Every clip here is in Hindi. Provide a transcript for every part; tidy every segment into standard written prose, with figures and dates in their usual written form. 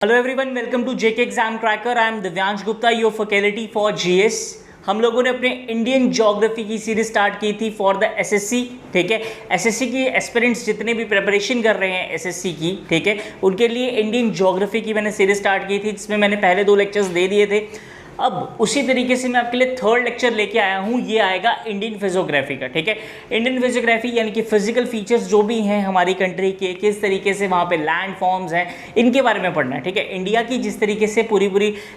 Hello everyone, welcome to JK exam cracker. I am Divyansh Gupta, your faculty for GS. हम लोगों ने अपने इंडियन ज्योग्राफी की सीरीज स्टार्ट की थी फॉर द एसएससी। ठीक है, एसएससी की एस्पिरेंट्स जितने भी प्रिपरेशन कर रहे हैं एसएससी की, ठीक है, उनके लिए इंडियन ज्योग्राफी की मैंने सीरीज स्टार्ट की थी, जिसमें मैंने पहले 2 लेक्चर्स दे दिए थे। अब उसी तरीके से मैं आपके लिए 3rd लेक्चर लेके आया हूँ। ये आएगा इंडियन फिजियोग्राफी का। ठीक है, इंडियन फिजियोग्राफी यानी कि फिजिकल फीचर्स जो भी हैं हमारी कंट्री के, किस तरीके से वहाँ पे लैंड फॉर्म्स हैं, इनके बारे में पढ़ना है। ठीक है, इंडिया की जिस तरीके से पूरी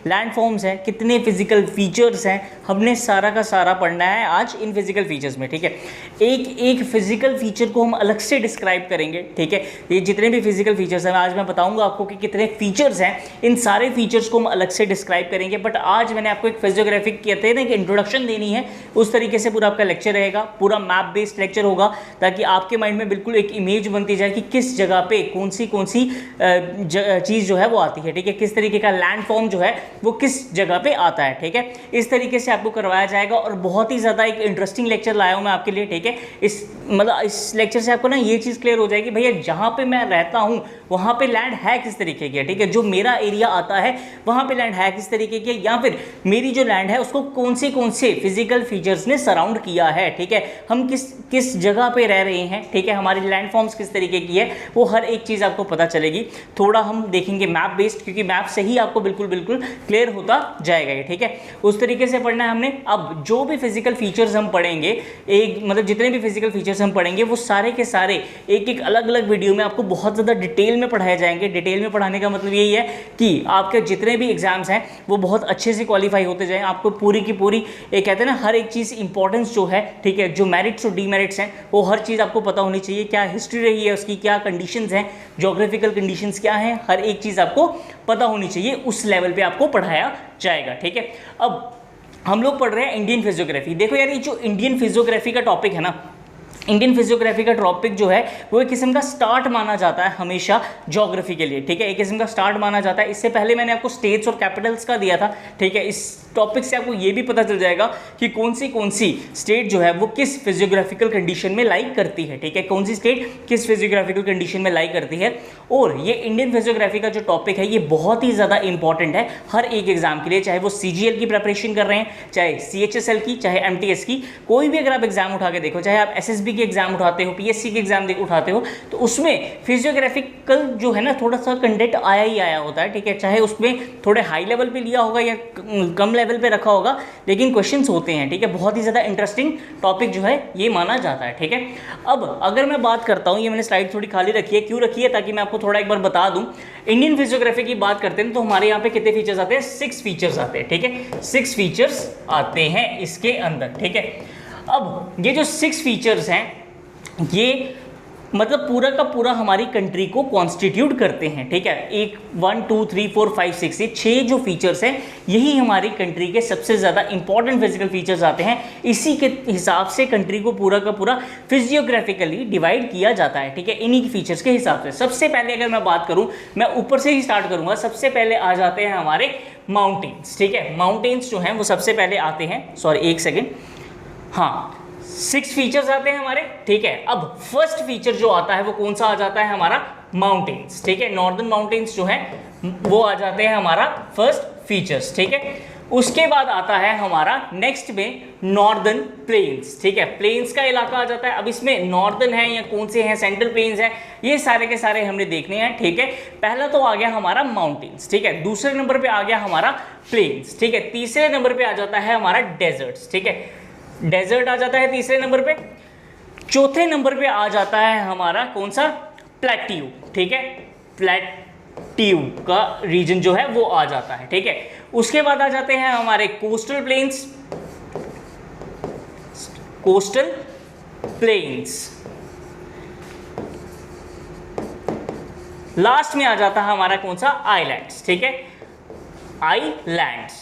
लैंड फॉर्म्स हैं, कितने फिजिकल फीचर्स हैं, हमने सारा का सारा पढ़ना है आज इन फिजिकल फीचर्स में। ठीक है, एक एक फिजिकल फीचर को हम अलग से डिस्क्राइब करेंगे। ठीक है, ये जितने भी फिजिकल फीचर्स हैं आज मैं बताऊंगा आपको कि कितने फीचर्स हैं, इन सारे फीचर्स को हम अलग से डिस्क्राइब करेंगे। बट आज मैंने आपको एक फिजियोग्राफिक कहते हैं ना कि इंट्रोडक्शन देनी है, उस तरीके से पूरा आपका लेक्चर रहेगा, पूरा मैप बेस्ड लेक्चर होगा, ताकि आपके माइंड में बिल्कुल एक इमेज बनती जाए कि किस जगह पे कौन सी चीज़ जो है वो आती है। ठीक है, किस तरीके का लैंड फॉर्म जो है वो किस जगह पे आता है। ठीक है, इस तरीके से आपको करवाया जाएगा और बहुत ही ज़्यादा एक इंटरेस्टिंग लेक्चर लाया हूँ मैं आपके लिए। ठीक है, इस लेक्चर से आपको ना ये चीज़ क्लियर हो जाएगी, भैया जहाँ पे मैं रहता हूँ वहाँ पे लैंड है किस तरीके की है। ठीक है, जो मेरा एरिया आता है वहाँ पे लैंड है किस तरीके की, या फिर मेरी जो लैंड है उसको कौन से फिजिकल फीचर्स ने सराउंड किया है। ठीक है, हम किस जगह पे रह रहे हैं। ठीक है, हमारी लैंड फॉर्म्स किस तरीके की है, वो हर एक चीज़ आपको पता चलेगी। थोड़ा हम देखेंगे मैप बेस्ड, क्योंकि मैप से ही आपको बिल्कुल क्लियर होता जाएगा ये। ठीक है, उस तरीके से पढ़ना है हमने। अब जो भी फिजिकल फीचर्स हम पढ़ेंगे, जितने भी फिजिकल फीचर्स हम पढ़ेंगे वो सारे के सारे एक अलग अलग वीडियो में आपको बहुत ज़्यादा डिटेल में पढ़ाए जाएंगे। डिटेल में पढ़ाने का मतलब यही है कि आपके जितने भी एग्जाम्स हैं वो बहुत अच्छे से क्वालिफाई होते जाएं। आपको पूरी की पूरी कहते हैं ना, हर एक चीज़ इंपॉर्टेंस जो है, ठीक है, जो मेरिट्स और डीमेरिट्स हैं वो हर चीज़ आपको पता होनी चाहिए। क्या हिस्ट्री रही है उसकी, क्या कंडीशंस हैं, ज्योग्राफिकल कंडीशंस क्या हैं, हर एक चीज़ आपको पता होनी चाहिए। उस लेवल पे आपको पढ़ाया जाएगा। ठीक है, अब हम लोग पढ़ रहे हैं इंडियन फिजियोग्राफी। देखो यार, ये जो इंडियन फिजियोग्राफी का टॉपिक है ना, इंडियन फिजियोग्राफी का टॉपिक जो है वो एक किस्म का स्टार्ट माना जाता है हमेशा ज्योग्राफी के लिए। ठीक है, एक किस्म का स्टार्ट माना जाता है। इससे पहले मैंने आपको स्टेट्स और कैपिटल्स का दिया था। ठीक है, इस टॉपिक से आपको ये भी पता चल जाएगा कि कौन सी स्टेट जो है वो किस फिजियोग्राफिकल कंडीशन में लाइक करती है। ठीक है, कौन सी स्टेट किस फिजियोग्राफिकल कंडीशन में लाइक करती है। और ये इंडियन फिजियोग्राफी का जो टॉपिक है ये बहुत ही ज़्यादा इंपॉर्टेंट है हर एक एग्जाम के लिए, चाहे वो CGL की प्रिपरेशन कर रहे हैं, चाहे CHSL की, चाहे MTS की, कोई भी अगर आप एग्जाम उठा के देखो, चाहे आप SSB के एग्जाम उठाते हो, PSC के एग्जाम उठाते हो, तो उसमें फिजियोग्राफिकल जो है ना थोड़ा सा कंटेंट आया ही आया होता है। ठीक है, चाहे उसमें थोड़े हाई लेवल पे लिया होगा या कम लेवल पे रखा होगा, लेकिन क्वेश्चंस होते हैं। ठीक है, बहुत ही ज़्यादा इंटरेस्टिंग टॉपिक जो है ये माना जाता है। ठीक है, अब अगर मैं बात करता हूँ, ये मैंने स्लाइड थोड़ी खाली रखी है, क्यों रखी है, ताकि मैं आपको थोड़ा एक बार बता दूँ। इंडियन फिजियोग्राफी की बात करते हैं तो हमारे यहाँ पे कितने फीचर्स आते हैं, 6 फीचर्स आते हैं। ठीक है, 6 फीचर्स आते हैं इसके अंदर। ठीक है, अब ये जो 6 फीचर्स हैं ये मतलब पूरा का पूरा हमारी कंट्री को कॉन्स्टिट्यूट करते हैं। ठीक है, 1 2 3 4 5 6 ये 6 जो फीचर्स हैं यही हमारी कंट्री के सबसे ज़्यादा इंपॉर्टेंट फिजिकल फीचर्स आते हैं। इसी के हिसाब से कंट्री को पूरा का पूरा फिजियोग्राफिकली डिवाइड किया जाता है। ठीक है, इन्हीं फीचर्स के हिसाब से। सबसे पहले अगर मैं बात करूं, मैं ऊपर से ही स्टार्ट करूंगा। सबसे पहले आ जाते हैं हमारे माउंटेन्स। ठीक है, माउंटेन्स जो हैं वो सबसे पहले आते हैं, सॉरी एक सेकेंड, हाँ 6 फीचर्स आते हैं हमारे। ठीक है, अब फर्स्ट फीचर जो आता है वो कौन सा आ जाता है, हमारा माउंटेन्स। ठीक है, नॉर्दर्न माउंटेन्स जो है वो आ जाते हैं हमारा फर्स्ट फीचर्स। ठीक है, उसके बाद आता है हमारा नेक्स्ट में नॉर्दर्न प्लेन्स। ठीक है, प्लेन्स का इलाका आ जाता है। अब इसमें नॉर्दर्न है या कौन से हैं, सेंट्रल प्लेन्स हैं, ये सारे के सारे हमने देखने हैं। ठीक है, पहला तो आ गया हमारा माउंटेन्स। ठीक है, दूसरे नंबर पे आ गया हमारा प्लेन्स। ठीक है, तीसरे नंबर पे आ जाता है हमारा डेजर्ट्स। ठीक है, डेजर्ट आ जाता है तीसरे नंबर पे। चौथे नंबर पे आ जाता है हमारा कौन सा, प्लेट्यू। ठीक है, प्लेट्यू का रीजन जो है वो आ जाता है। ठीक है, उसके बाद आ जाते हैं हमारे coastal planes, coastal planes. Last में आ जाता है हमारा कौन सा, आइलैंड्स। ठीक है, आइलैंड्स।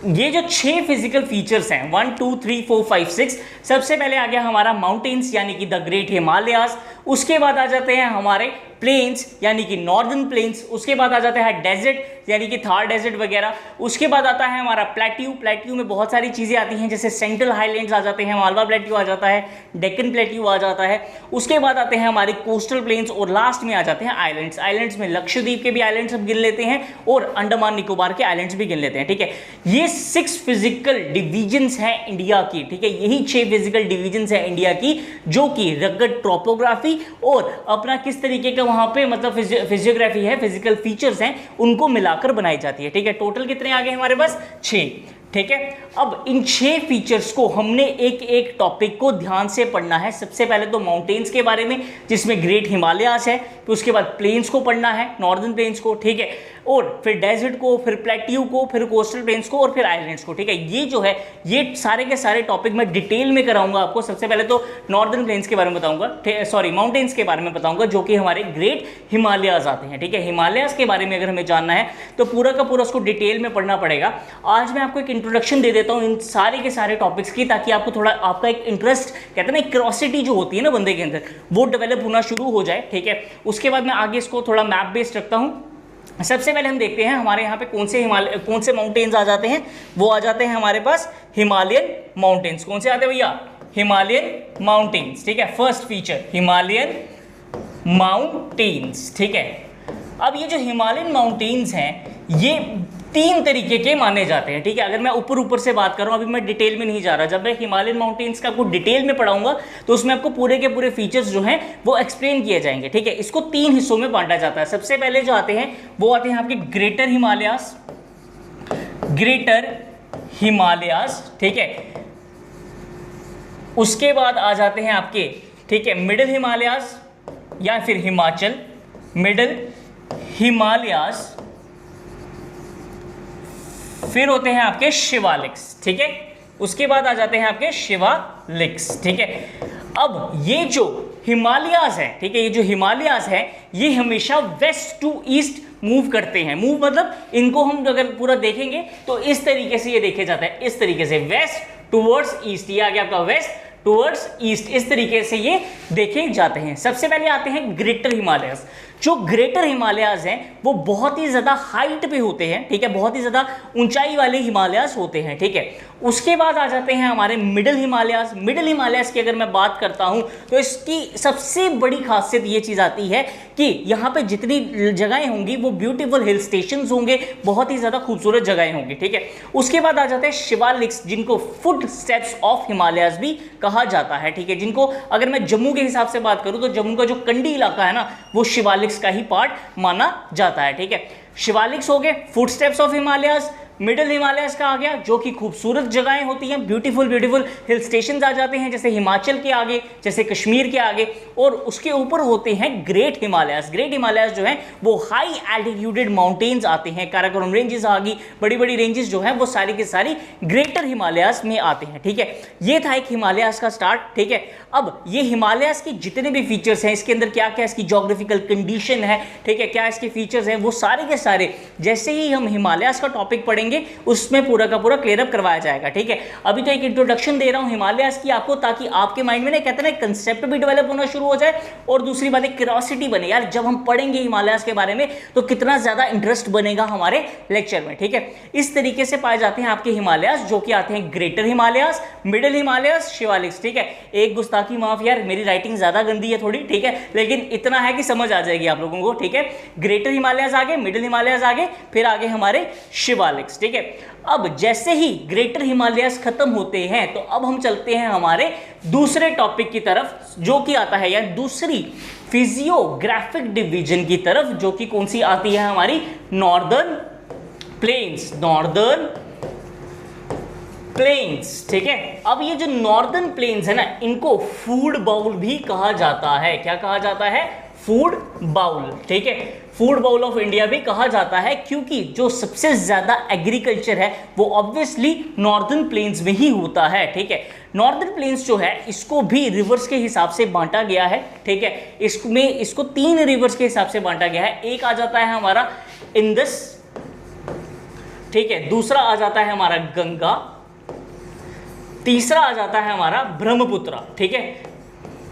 ये जो 6 फिजिकल फीचर्स हैं 1 2 3 4 5 6, सबसे पहले आ गया हमारा माउंटेन्स यानी कि द ग्रेट हिमालयाज। उसके बाद आ जाते हैं हमारे प्लेन्स यानी कि नॉर्दर्न प्लेन्स, उसके बाद आ जाता है डेजर्ट यानी कि थार डेजर्ट वगैरह, उसके बाद आता है हमारा प्लेट्यू। प्लेट्यू में बहुत सारी चीज़ें आती हैं जैसे सेंट्रल हाईलैंड्स आ जाते हैं, मालवा प्लेट्यू आ जाता है, डेक्कन प्लेट्यू आ जाता है, उसके बाद आते हैं हमारे कोस्टल प्लेन्स और लास्ट में आ जाते हैं आइलैंड्स। आइलैंड्स में लक्षद्वीप के भी आइलैंड्स हम गिन लेते हैं और अंडमान निकोबार के आइलैंड्स भी गिन लेते हैं, ठीक है। ये 6 फिजिकल डिवीजन्स हैं इंडिया की, ठीक है। यही 6 फिजिकल डिवीजन्स हैं इंडिया की जो कि रगड ट्रोपोग्राफी और अपना किस तरीके का वहां पे मतलब फिजियोग्राफी है, फिजिकल फीचर्स हैं, उनको मिलाकर बनाई जाती है, ठीक है। टोटल कितने आ गए हमारे पास? 6, ठीक है। अब इन 6 फीचर्स को हमने एक एक टॉपिक को ध्यान से पढ़ना है। सबसे पहले तो माउंटेन्स के बारे में जिसमें ग्रेट हिमालयास है, फिर उसके बाद प्लेन्स को पढ़ना है, नॉर्दर्न प्लेन्स को, ठीक है, और फिर डेजर्ट को, फिर प्लेट्यू को, फिर कोस्टल प्लेन्स को और फिर आइलैंड्स को, ठीक है। ये जो है ये सारे के सारे टॉपिक मैं डिटेल में कराऊंगा आपको। सबसे पहले तो नॉर्दर्न प्लेन्स के बारे में बताऊंगा, सॉरी माउंटेन्स के बारे में बताऊंगा जो कि हमारे ग्रेट हिमालयाज आते हैं, ठीक है। हिमालयाज के बारे में अगर हमें जानना है तो पूरा का पूरा उसको डिटेल में पढ़ना पड़ेगा। आज मैं आपको एक इंट्रोडक्शन दे देता हूँ इन सारे के सारे टॉपिक्स की, ताकि आपको थोड़ा आपका एक इंटरेस्ट, कहते हैं ना क्यूरियोसिटी जो होती है ना बंदे के अंदर, वो डेवलप होना शुरू हो जाए, ठीक है। उसके बाद मैं आगे इसको थोड़ा मैप बेस्ड रखता हूँ। सबसे पहले हम देखते हैं हमारे यहाँ पे कौन से माउंटेन्स आ जाते हैं। वो आ जाते हैं हमारे पास हिमालयन माउंटेन्स। कौन से आते हैं भैया? हिमालयन माउंटेन्स, ठीक है। फर्स्ट फीचर हिमालयन माउंटेन्स, ठीक है। अब ये जो हिमालयन माउंटेन्स हैं ये 3 तरीके के माने जाते हैं, ठीक है। अगर मैं ऊपर से बात कर रहा हूँ, अभी मैं डिटेल में नहीं जा रहा, जब मैं हिमालयन माउंटेन्स का आपको डिटेल में पढ़ाऊंगा तो उसमें आपको पूरे के पूरे फीचर्स जो हैं वो एक्सप्लेन किए जाएंगे, ठीक है। इसको 3 हिस्सों में बांटा जाता है। सबसे पहले जो आते हैं वो आते हैं आपके ग्रेटर हिमालयास, ठीक है। उसके बाद आ जाते हैं आपके, ठीक है, मिडिल हिमालयास या फिर हिमाचल, मिडिल हिमालयास, फिर होते हैं आपके शिवालिक्स, ठीक है। उसके बाद आ जाते हैं आपके शिवालिक्स, ठीक है। अब ये जो हिमालयास है, ठीक है, ये जो हिमालयास है ये हमेशा वेस्ट टू ईस्ट मूव करते हैं। मूव मतलब इनको हम अगर पूरा देखेंगे तो इस तरीके से ये देखे जाता है, इस तरीके से वेस्ट टूवर्ड्स ईस्ट। ये आ गया आपका वेस्ट टूवर्ड्स ईस्ट, इस तरीके से ये देखे जाते हैं। सबसे पहले आते हैं ग्रेटर हिमालयास। जो ग्रेटर हिमालयास हैं वो बहुत ही ज़्यादा हाइट पे होते हैं, ठीक है, बहुत ही ज़्यादा ऊंचाई वाले हिमालयास होते हैं, ठीक है। उसके बाद आ जाते हैं हमारे मिडिल हिमालयास। मिडिल हिमालयास की अगर मैं बात करता हूं तो इसकी सबसे बड़ी खासियत ये चीज़ आती है कि यहाँ पे जितनी जगहें होंगी वो ब्यूटीफुल हिल स्टेशंस होंगे, बहुत ही ज़्यादा खूबसूरत जगहें होंगी, ठीक है। उसके बाद आ जाते हैं शिवालिक्स, जिनको फुट स्टेप्स ऑफ हिमालयास भी कहा जाता है, ठीक है। जिनको अगर मैं जम्मू के हिसाब से बात करूँ तो जम्मू का जो कंडी इलाका है ना वो शिवालिक्स का ही पार्ट माना जाता है, ठीक है। शिवालिक्स हो गए foot steps of Himalayas. Middle Himalayas का आ गया जो कि खूबसूरत जगहें होती हैं, ब्यूटीफुल हिल स्टेशंस आ जाते हैं जैसे हिमाचल के आगे, जैसे कश्मीर के आगे, और उसके ऊपर होते हैं ग्रेट हिमालयास। ग्रेट हिमालयास जो हैं वो हाई एल्टीट्यूडेड माउंटेन्स आते हैं, काराकोरम रेंजेस आ गई, बड़ी बड़ी रेंजेस जो हैं वो सारी की सारी ग्रेटर हिमालयास में आते हैं, ठीक है। ये था एक हिमालयास का स्टार्ट, ठीक है। अब ये हिमालयास के जितने भी फीचर्स हैं, इसके अंदर क्या क्या इसकी जोग्राफिकल कंडीशन है, ठीक है, क्या इसके फीचर्स हैं, वो सारे के सारे जैसे ही हम हिमालयास का टॉपिक पढ़ेंगे उसमें पूरा का पूरा क्लियर अप करवाया जाएगा, ठीक है। अभी तो एक इंट्रोडक्शन दे रहा हूं हिमालयास की आपको, ताकि आपके माइंड में ना कहते हैं कंसेप्ट भी डेवलप होना शुरू हो जाए, और दूसरी बात एक क्यूरियोसिटी बने, यार जब हम पढ़ेंगे हिमालयास के बारे में तो कितना ज्यादा इंटरेस्ट बनेगा हमारे लेक्चर में, ठीक है। इस तरीके से पाए जाते हैं आपके हिमालयास, जो कि आते हैं ग्रेटर हिमालयास, मिडिल हिमालयास, शिवालिक्स, ठीक है। एक गुस्ताखी माफ यार, मेरी राइटिंग ज्यादा गंदी है थोड़ी, ठीक है, लेकिन इतना है कि समझ आ जाएगी आप लोगों को, ठीक है। ग्रेटर हिमालयास आगे, मिडिल हिमालयास आगे, फिर आगे हमारे शिवालिक्स, ठीक है। अब जैसे ही ग्रेटर हिमालयास खत्म होते हैं तो अब हम चलते हैं हमारे दूसरे टॉपिक की तरफ, जो कि आता है यार दूसरी फिजियोग्राफिक डिवीजन की तरफ, जो कि कौन सी आती है हमारी नॉर्दर्न प्लेन्स, नॉर्दर्न प्लेन्स, ठीक है। अब ये जो नॉर्दर्न प्लेन्स है ना, इनको फूड बाउल भी कहा जाता है। क्या कहा जाता है? फूड बाउल, ठीक है। फूड बाउल ऑफ इंडिया भी कहा जाता है, क्योंकि जो सबसे ज्यादा एग्रीकल्चर है वो ऑब्वियसली नॉर्दर्न प्लेन्स में ही होता है, ठीक है। नॉर्दर्न प्लेन्स जो है इसको भी रिवर्स के हिसाब से बांटा गया है, ठीक है। इसको 3 रिवर्स के हिसाब से बांटा गया है। एक आ जाता है हमारा इंदस, ठीक है, दूसरा आ जाता है हमारा गंगा, तीसरा आ जाता है हमारा ब्रह्मपुत्र, ठीक है,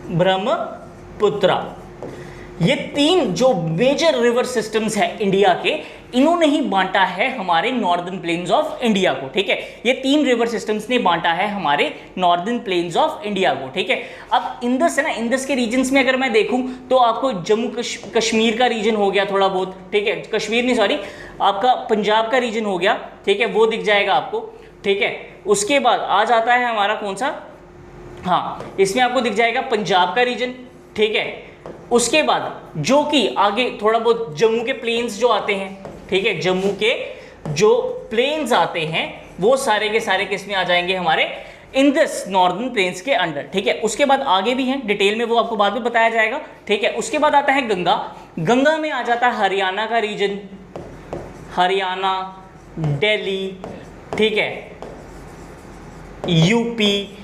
ब्रह्मपुत्र, ब्रह्मपुत्र। ये तीन जो मेजर रिवर सिस्टम्स है इंडिया के, इन्होंने ही बांटा है हमारे नॉर्दर्न प्लेन्स ऑफ इंडिया को, ठीक है। ये तीन रिवर सिस्टम्स ने बांटा है हमारे नॉर्दर्न प्लेन्स ऑफ इंडिया को, ठीक है। अब इंडस है ना, इंडस के रीजन्स में अगर मैं देखूं तो आपको जम्मू कश्मीर का रीजन हो गया थोड़ा बहुत, ठीक है, कश्मीर नहीं सॉरी, आपका पंजाब का रीजन हो गया, ठीक है, वो दिख जाएगा आपको, ठीक है। उसके बाद आ जाता है हमारा कौन सा, हाँ, इसमें आपको दिख जाएगा पंजाब का रीजन, ठीक है। उसके बाद जो कि आगे थोड़ा बहुत जम्मू के प्लेन्स जो आते हैं, ठीक है, जम्मू के जो प्लेन्स आते हैं वो सारे के सारे किस में आ जाएंगे, हमारे इंडस नॉर्दर्न प्लेन्स के अंडर, ठीक है। उसके बाद आगे भी हैं डिटेल में, वो आपको बाद में बताया जाएगा, ठीक है। उसके बाद आता है गंगा, गंगा में आ जाता है हरियाणा का रीजन, हरियाणा, दिल्ली, ठीक है, यूपी,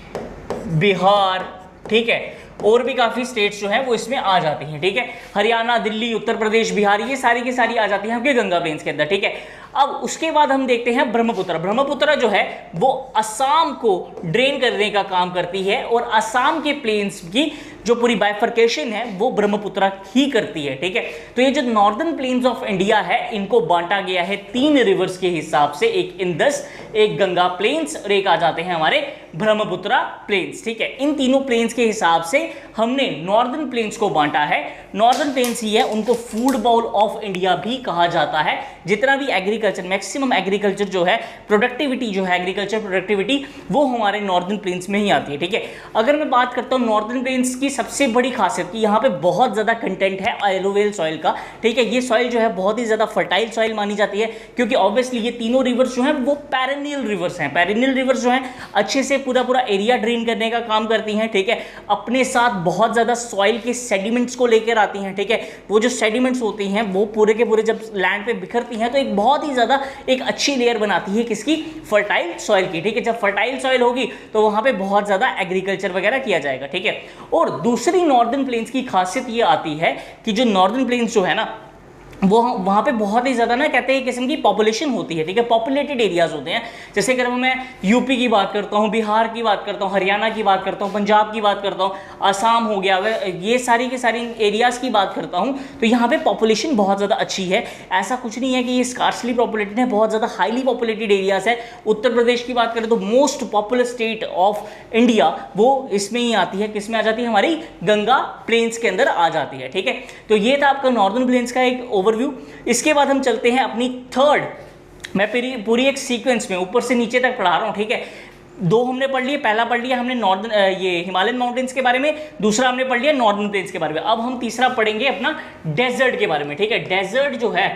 बिहार, ठीक है, और भी काफ़ी स्टेट्स जो है वो इसमें आ जाती हैं, ठीक है। हरियाणा, दिल्ली, उत्तर प्रदेश, बिहार, ये सारी की सारी आ जाती हैं आपके गंगा प्लेन्स के अंदर, ठीक है। अब उसके बाद हम देखते हैं ब्रह्मपुत्र। ब्रह्मपुत्र जो है वो असम को ड्रेन करने का काम करती है, और असम के प्लेन्स की जो पूरी बाइफर्केशन है वो ब्रह्मपुत्र ही करती है, ठीक है। तो ये जो नॉर्दर्न प्लेन्स ऑफ इंडिया है, इनको बांटा गया है तीन रिवर्स के हिसाब से, एक इंडस, एक गंगा प्लेन्स, और एक आ जाते हैं हमारे ब्रह्मपुत्र प्लेन्स, ठीक है। इन तीनों प्लेन्स के हिसाब से हमने नॉर्दर्न प्लेन्स को बांटा है। नॉर्दर्न प्लेन्स ही है, उनको फूड बाउल ऑफ इंडिया भी कहा जाता है। जितना भी एग्रीकल्चर, मैक्सिमम एग्रीकल्चर जो है, प्रोडक्टिविटी जो है, एग्रीकल्चर प्रोडक्टिविटी, वो हमारे नॉर्दर्न प्लेन्स में ही आती है, ठीक है। अगर मैं बात करता हूँ नॉर्दर्न प्लेन्स की सबसे बड़ी खासियत की, यहाँ पे बहुत ज़्यादा कंटेंट है एलोवेल सॉइल का, ठीक है। ये सॉइल जो है बहुत ही ज़्यादा फर्टाइल सॉइल मानी जाती है, क्योंकि ऑब्वियसली ये तीनों रिवर्स जो हैं वो पेरेनियल रिवर्स हैं। पेरेनियल रिवर्स जो हैं अच्छे से पूरा पूरा एरिया ड्रेन करने का काम करती हैं, ठीक है। अपने साथ बहुत ज़्यादा सॉइल के सेडिमेंट्स को लेकर आती हैं, ठीक है। वो जो सेडिमेंट्स होती हैं वो पूरे के पूरे जब लैंड पे बिखरती हैं तो एक बहुत ही ज़्यादा एक अच्छी लेयर बनाती है किसकी, फर्टाइल सॉइल की, ठीक है। जब फर्टाइल सॉइल होगी तो वहाँ पे बहुत ज़्यादा एग्रीकल्चर वगैरह किया जाएगा, ठीक है। और दूसरी नॉर्दर्न प्लेन्स की खासियत ये आती है कि जो नॉर्दर्न प्लेन्स जो है ना, वो वहाँ पे बहुत ही ज़्यादा ना कहते हैं किस्म की पॉपुलेशन होती है, ठीक है, पॉपुलेटेड एरियाज होते हैं। जैसे अगर मैं यूपी की बात करता हूँ, बिहार की बात करता हूँ, हरियाणा की बात करता हूँ, पंजाब की बात करता हूँ, आसाम हो गया, ये सारी के सारी एरियाज़ की बात करता हूँ, तो यहाँ पे पॉपुलेशन बहुत ज़्यादा अच्छी है। ऐसा कुछ नहीं है कि ये स्कार्सली पॉपुलेटेड है, बहुत ज़्यादा हाईली पॉपुलेटेड एरियाज़ है। उत्तर प्रदेश की बात करें तो most popular state of India वो इसमें ही आती है, किस में आ जाती है, हमारी गंगा प्लेन्स के अंदर आ जाती है, ठीक है। तो ये था आपका नॉर्दर्न प्लेन्स का एक ओवरव्यू। इसके बाद हम चलते हैं अपनी थर्ड, मैं पूरी एक सीक्वेंस में ऊपर से नीचे तक पढ़ा रहा हूँ, ठीक है। दो हमने पढ़ लिए, पहला पढ़ लिया हमने नॉर्दर्न ये हिमालयन माउंटेन्स के बारे में, दूसरा हमने पढ़ लिया नॉर्दर्न प्लेन्स के बारे में। अब हम तीसरा पढ़ेंगे अपना डेजर्ट के बारे में, ठीक है। डेजर्ट जो है